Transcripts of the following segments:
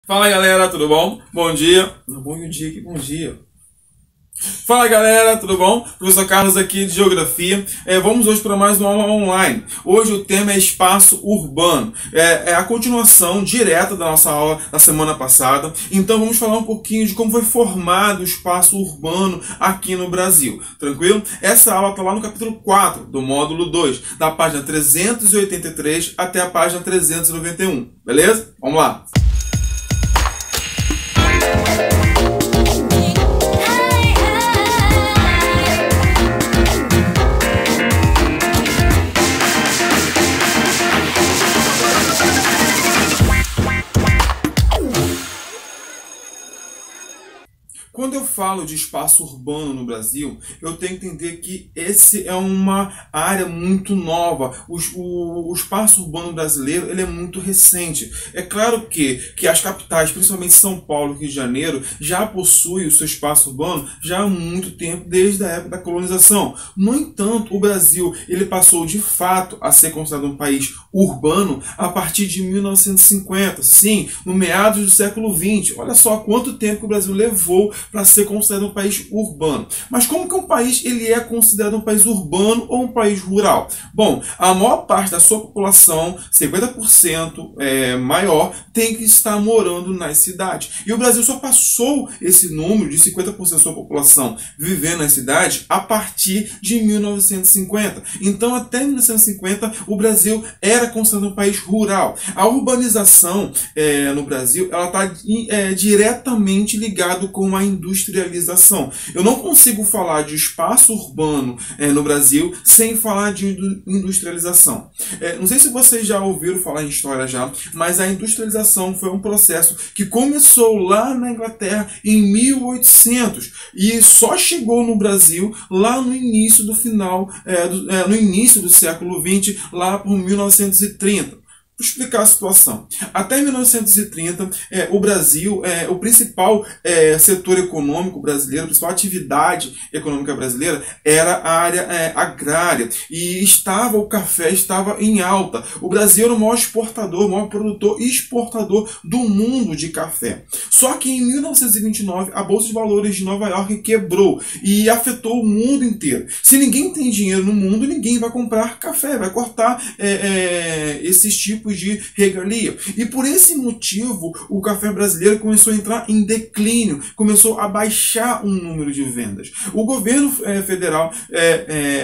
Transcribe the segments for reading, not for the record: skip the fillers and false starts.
Fala galera, tudo bom? Bom dia. Não, bom dia, que bom dia. Fala galera, tudo bom? Professor Carlos aqui de Geografia. Vamos hoje para mais uma aula online. Hoje o tema é espaço urbano. É a continuação direta da nossa aula da semana passada. Então vamos falar um pouquinho de como foi formado o espaço urbano aqui no Brasil. Tranquilo? Essa aula está lá no capítulo 4 do módulo 2, da página 383 até a página 391. Beleza? Vamos lá! Quando eu falo de espaço urbano no Brasil, eu tenho que entender que esse é uma área muito nova. O espaço urbano brasileiro ele é muito recente. É claro que as capitais, principalmente São Paulo e Rio de Janeiro, já possuem o seu espaço urbano já há muito tempo, desde a época da colonização. No entanto, o Brasil ele passou de fato a ser considerado um país urbano a partir de 1950. Sim, no meados do século XX. Olha só quanto tempo que o Brasil levou para ser considerado um país urbano. Mas como que um país ele é considerado um país urbano ou um país rural? Bom, a maior parte da sua população, 50% maior, tem que estar morando nas cidades. E o Brasil só passou esse número de 50% da sua população vivendo nas cidades a partir de 1950. Então, até 1950, o Brasil era considerado um país rural. A urbanização no Brasil ela está diretamente ligada com a industrialização. Eu não consigo falar de espaço urbano no Brasil sem falar de industrialização. Não sei se vocês já ouviram falar em história já, mas a industrialização foi um processo que começou lá na Inglaterra em 1800 e só chegou no Brasil lá no início no início do século XX, lá por 1930. Vou explicar a situação. Até 1930, o Brasil, o principal setor econômico brasileiro, a principal atividade econômica brasileira era a área agrária. E o café estava em alta. O Brasil era o maior exportador, o maior produtor e exportador do mundo de café. Só que em 1929, a Bolsa de Valores de Nova York quebrou e afetou o mundo inteiro. Se ninguém tem dinheiro no mundo, ninguém vai comprar café, vai cortar esses tipos de regalia. E por esse motivo, o café brasileiro começou a entrar em declínio, começou a baixar o número de vendas. O governo federal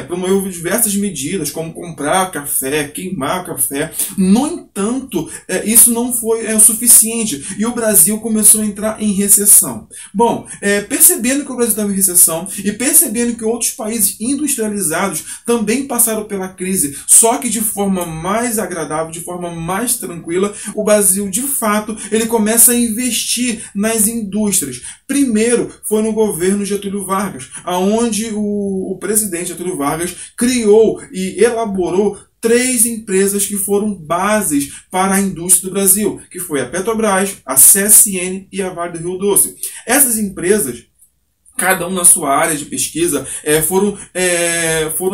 promoveu diversas medidas, como comprar café, queimar café. No entanto, isso não foi o suficiente e o Brasil começou a entrar em recessão. Bom, percebendo que o Brasil estava em recessão e percebendo que outros países industrializados também passaram pela crise, só que de forma mais agradável, de forma mais tranquila, o Brasil, de fato, ele começa a investir nas indústrias. Primeiro foi no governo Getúlio Vargas, onde o presidente Getúlio Vargas criou e elaborou 3 empresas que foram bases para a indústria do Brasil, que foi a Petrobras, a CSN e a Vale do Rio Doce. Essas empresas, cada uma na sua área de pesquisa, foram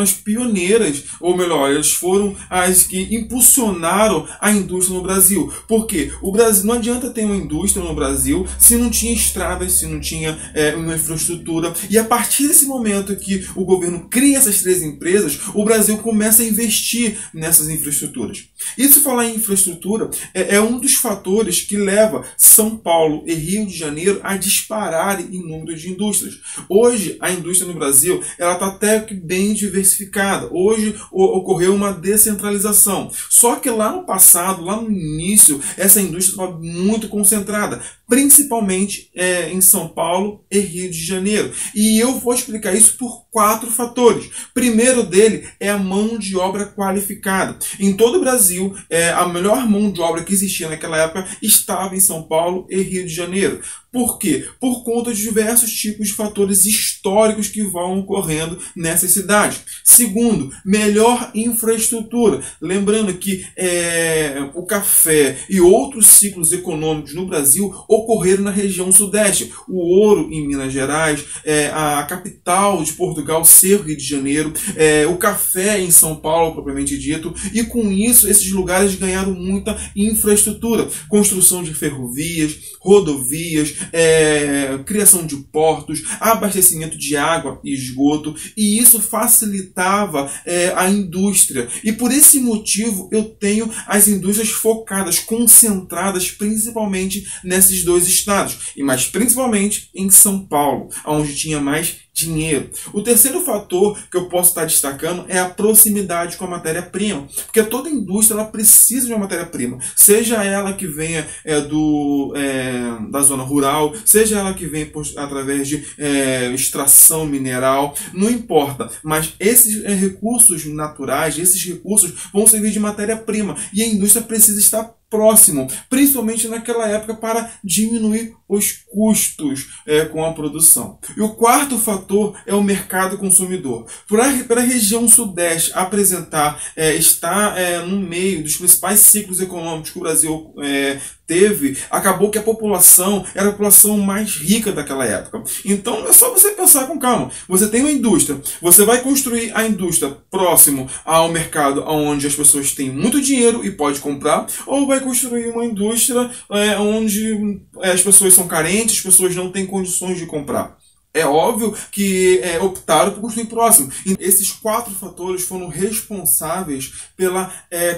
as pioneiras, ou melhor, elas foram as que impulsionaram a indústria no Brasil. Porque o Brasil não adianta ter uma indústria no Brasil se não tinha estradas, se não tinha uma infraestrutura. E a partir desse momento que o governo cria essas 3 empresas, o Brasil começa a investir nessas infraestruturas. E se falar em infraestrutura, é um dos fatores que leva São Paulo e Rio de Janeiro a dispararem em número de indústrias. Hoje, a indústria no Brasil está até que bem diversificada. Hoje ocorreu uma descentralização. Só que lá no passado, lá no início, essa indústria estava muito concentrada, principalmente em São Paulo e Rio de Janeiro. E eu vou explicar isso por 4 fatores. Primeiro dele é a mão de obra qualificada. Em todo o Brasil, a melhor mão de obra que existia naquela época estava em São Paulo e Rio de Janeiro. Por quê? Por conta de diversos tipos de fatores históricos que vão ocorrendo nessas cidades. Segundo, melhor infraestrutura. Lembrando que o café e outros ciclos econômicos no Brasil ocorreram na região sudeste. O ouro em Minas Gerais, a capital de Porto lugar, o Cerro, Rio de Janeiro, o café em São Paulo, propriamente dito, e com isso esses lugares ganharam muita infraestrutura, construção de ferrovias, rodovias, criação de portos, abastecimento de água e esgoto, e isso facilitava a indústria. E por esse motivo eu tenho as indústrias focadas, concentradas principalmente nesses dois estados, e mais principalmente em São Paulo, onde tinha mais dinheiro. O terceiro fator que eu posso estar destacando é a proximidade com a matéria-prima, porque toda indústria ela precisa de uma matéria-prima, seja ela que venha da zona rural, seja ela que venha através de extração mineral, não importa, mas esses recursos naturais, esses recursos vão servir de matéria-prima, e a indústria precisa estar próximo, principalmente naquela época, para diminuir os custos com a produção. E o quarto fator é o mercado consumidor. Para a região sudeste estar no meio dos principais ciclos econômicos que o Brasil teve, acabou que a população era a população mais rica daquela época. Então é só você pensar com calma. Você tem uma indústria, você vai construir a indústria próximo ao mercado onde as pessoas têm muito dinheiro e pode comprar, ou vai construir uma indústria onde as pessoas são carentes, as pessoas não têm condições de comprar. É óbvio que optaram por construir próximo. E esses quatro fatores foram responsáveis pela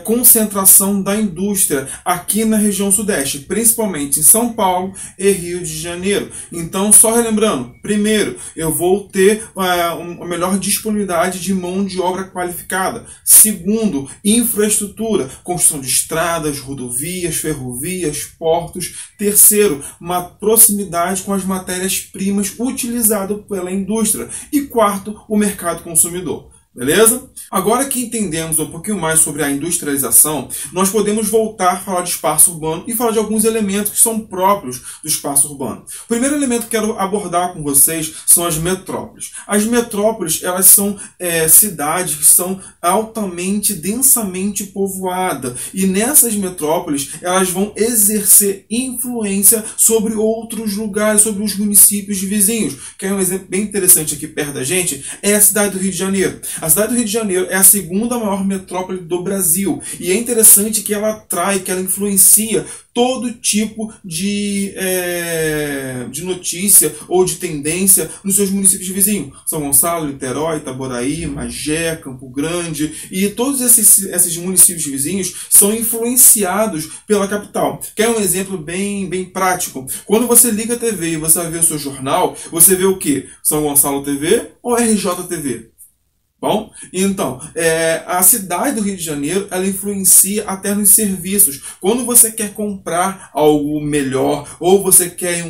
concentração da indústria aqui na região sudeste, principalmente em São Paulo e Rio de Janeiro. Então, só relembrando, primeiro, eu vou ter uma melhor disponibilidade de mão de obra qualificada. Segundo, infraestrutura, construção de estradas, rodovias, ferrovias, portos. Terceiro, uma proximidade com as matérias-primas utilizadas pela indústria. E quarto, o mercado consumidor. Beleza? Agora que entendemos um pouquinho mais sobre a industrialização, nós podemos voltar a falar de espaço urbano e falar de alguns elementos que são próprios do espaço urbano. O primeiro elemento que quero abordar com vocês são as metrópoles. As metrópoles, elas são cidades que são altamente, densamente povoadas. E nessas metrópoles, elas vão exercer influência sobre outros lugares, sobre os municípios vizinhos. Que é um exemplo bem interessante aqui perto da gente, é a cidade do Rio de Janeiro. A cidade do Rio de Janeiro é a segunda maior metrópole do Brasil. E é interessante que ela atrai, que ela influencia todo tipo de notícia ou de tendência nos seus municípios vizinhos. São Gonçalo, Niterói, Itaboraí, Magé, Campo Grande, e todos esses municípios vizinhos são influenciados pela capital. Quer um exemplo bem prático? Quando você liga a TV e você vai ver o seu jornal, você vê o quê? São Gonçalo TV ou RJTV? Bom, então, a cidade do Rio de Janeiro, ela influencia até nos serviços. Quando você quer comprar algo melhor, ou você quer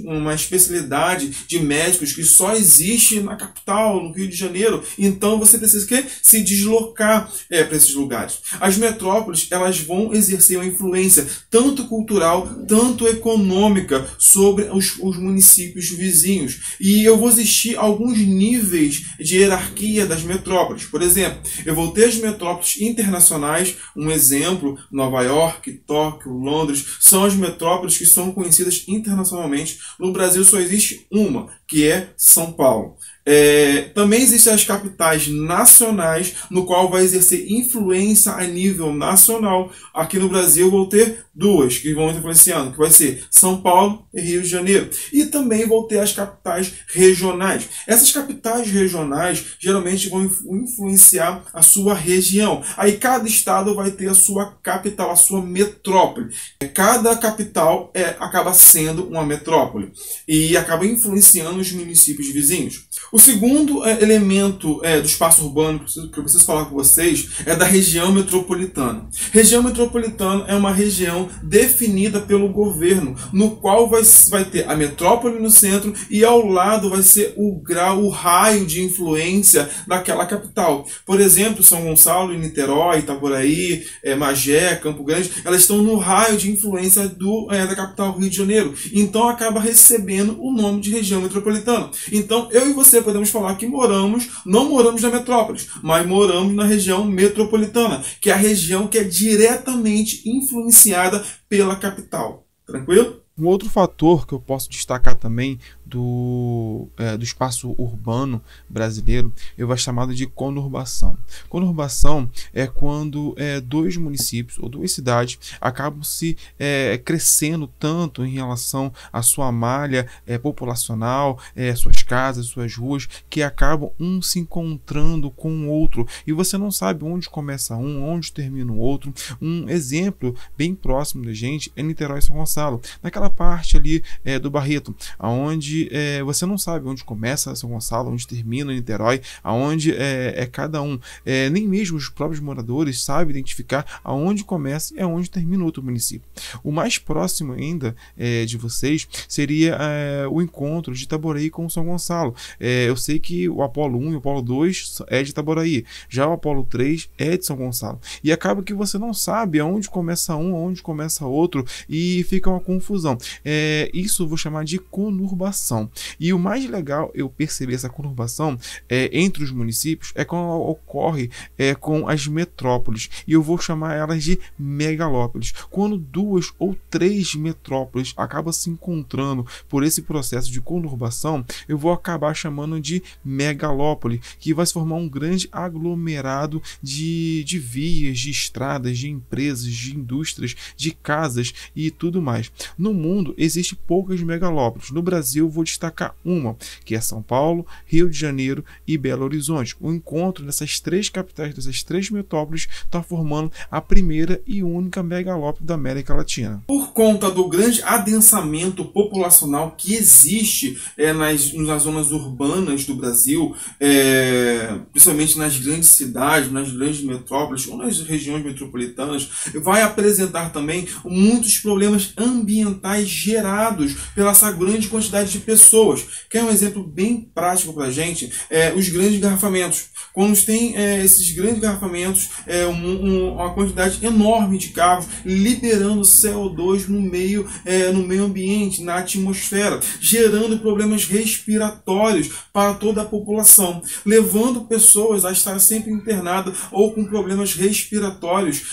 uma especialidade de médicos que só existe na capital, no Rio de Janeiro, então você precisa se deslocar para esses lugares. As metrópoles, elas vão exercer uma influência tanto cultural, tanto econômica sobre os municípios vizinhos. E eu vou existir alguns níveis de hierarquia das metrópoles. Por exemplo, eu vou ter as metrópoles internacionais, um exemplo, Nova York, Tóquio, Londres, são as metrópoles que são conhecidas internacionalmente. No Brasil só existe uma, que é São Paulo. Também existem as capitais nacionais, no qual vai exercer influência a nível nacional. Aqui no Brasil vou ter duas que vão influenciando, que vai ser São Paulo e Rio de Janeiro. E também vou ter as capitais regionais. Essas capitais regionais geralmente vão influenciar a sua região. Aí cada estado vai ter a sua capital, a sua metrópole. Cada capital acaba sendo uma metrópole e acaba influenciando os municípios vizinhos. O segundo elemento do espaço urbano que eu preciso falar com vocês é da região metropolitana. Região metropolitana é uma região definida pelo governo, no qual vai ter a metrópole no centro e ao lado vai ser o raio de influência daquela capital. Por exemplo, São Gonçalo, Niterói, Itaboraí, Magé, Campo Grande, elas estão no raio de influência da capital Rio de Janeiro. Então acaba recebendo o nome de região metropolitana. Então eu e você podemos falar que não moramos na metrópole, mas moramos na região metropolitana, que é a região que é diretamente influenciada pela capital. Tranquilo? Um outro fator que eu posso destacar também do espaço urbano brasileiro, eu vou chamar de conurbação. Conurbação é quando dois municípios ou duas cidades acabam se crescendo tanto em relação à sua malha populacional, suas casas, suas ruas, que acabam um se encontrando com o outro e você não sabe onde começa um, onde termina o outro. Um exemplo bem próximo da gente é Niterói e São Gonçalo, naquela parte ali do Barreto, aonde você não sabe onde começa São Gonçalo, onde termina Niterói, aonde cada um, nem mesmo os próprios moradores sabem identificar aonde começa e aonde termina outro município. O mais próximo ainda de vocês seria o encontro de Itaboraí com São Gonçalo. Eu sei que o Apolo 1 e o Apolo 2 é de Itaboraí, já o Apolo 3 é de São Gonçalo, e acaba que você não sabe aonde começa um, aonde começa outro, e fica uma confusão. Isso eu vou chamar de conurbação. E o mais legal eu perceber essa conurbação entre os municípios é quando ela ocorre com as metrópoles, e eu vou chamar elas de megalópolis. Quando duas ou três metrópoles acabam se encontrando por esse processo de conurbação, eu vou acabar chamando de megalópole, que vai se formar um grande aglomerado de vias, de estradas, de empresas, de indústrias, de casas e tudo mais. No mundo existem poucas megalópolis. No Brasil vou destacar uma, que é São Paulo, Rio de Janeiro e Belo Horizonte. O encontro dessas três capitais, dessas três metrópoles, está formando a primeira e única megalópole da América Latina. Por conta do grande adensamento populacional que existe nas zonas urbanas do Brasil, principalmente nas grandes cidades, nas grandes metrópoles ou nas regiões metropolitanas, vai apresentar também muitos problemas ambientais gerados pela essa grande quantidade de pessoas. Quer um exemplo bem prático para a gente? Os grandes engarrafamentos. Quando tem esses grandes engarrafamentos, uma quantidade enorme de carros liberando CO2 no meio ambiente, na atmosfera, gerando problemas respiratórios para toda a população, levando pessoas a estar sempre internadas ou com problemas respiratórios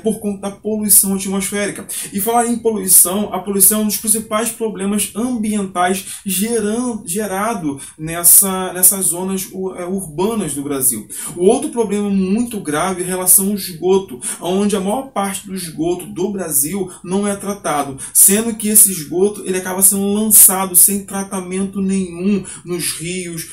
por conta da poluição atmosférica. E falar em poluição, a poluição é um dos principais problemas ambientais gerado nessas zonas urbanas do Brasil. O outro problema muito grave é em relação ao esgoto, onde a maior parte do esgoto do Brasil não é tratado, sendo que esse esgoto ele acaba sendo lançado sem tratamento nenhum nos rios,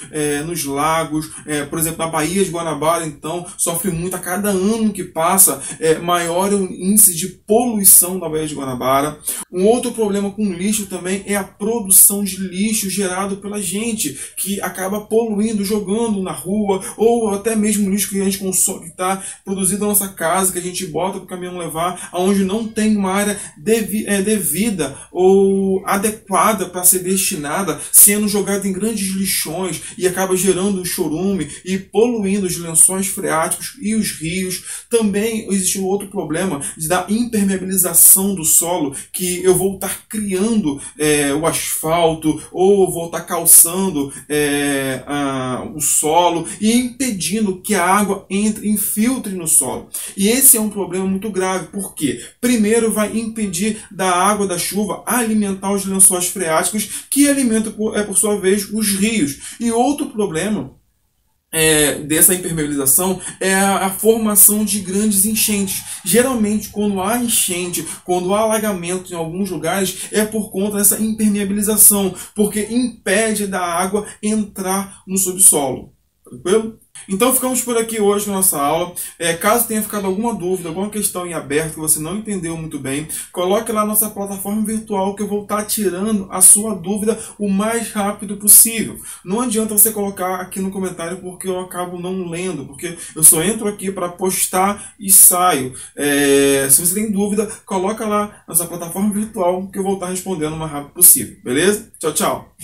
nos lagos. Por exemplo, na Baía de Guanabara, então, sofre muito a cada ano que passa, maior é o índice de poluição da Baía de Guanabara. Um outro problema com lixo também é a produção de lixo gerado pela gente, que acaba poluindo, jogando na rua, ou até mesmo lixo que a gente consome, que está produzido na nossa casa, que a gente bota para o caminhão levar, onde não tem uma área devida ou adequada para ser destinada, sendo jogada em grandes lixões e acaba gerando chorume e poluindo os lençóis freáticos e os rios. Também existe um outro problema da impermeabilização do solo, que eu vou estar criando o asfalto ou vou estar calçando o solo e impedindo que a água infiltre no solo. E esse é um problema muito grave, porque primeiro vai impedir da água da chuva alimentar os lençóis freáticos, que alimentam por sua vez os rios. E outro problema dessa impermeabilização é a formação de grandes enchentes. Geralmente, quando há enchente, quando há alagamento em alguns lugares, é por conta dessa impermeabilização, porque impede da água entrar no subsolo. Tranquilo? Então ficamos por aqui hoje na nossa aula. Caso tenha ficado alguma dúvida, alguma questão em aberto que você não entendeu muito bem, coloque lá na nossa plataforma virtual, que eu vou estar tirando a sua dúvida o mais rápido possível. Não adianta você colocar aqui no comentário, porque eu acabo não lendo, porque eu só entro aqui para postar e saio. Se você tem dúvida, coloca lá na nossa plataforma virtual, que eu vou estar respondendo o mais rápido possível. Beleza? Tchau, tchau!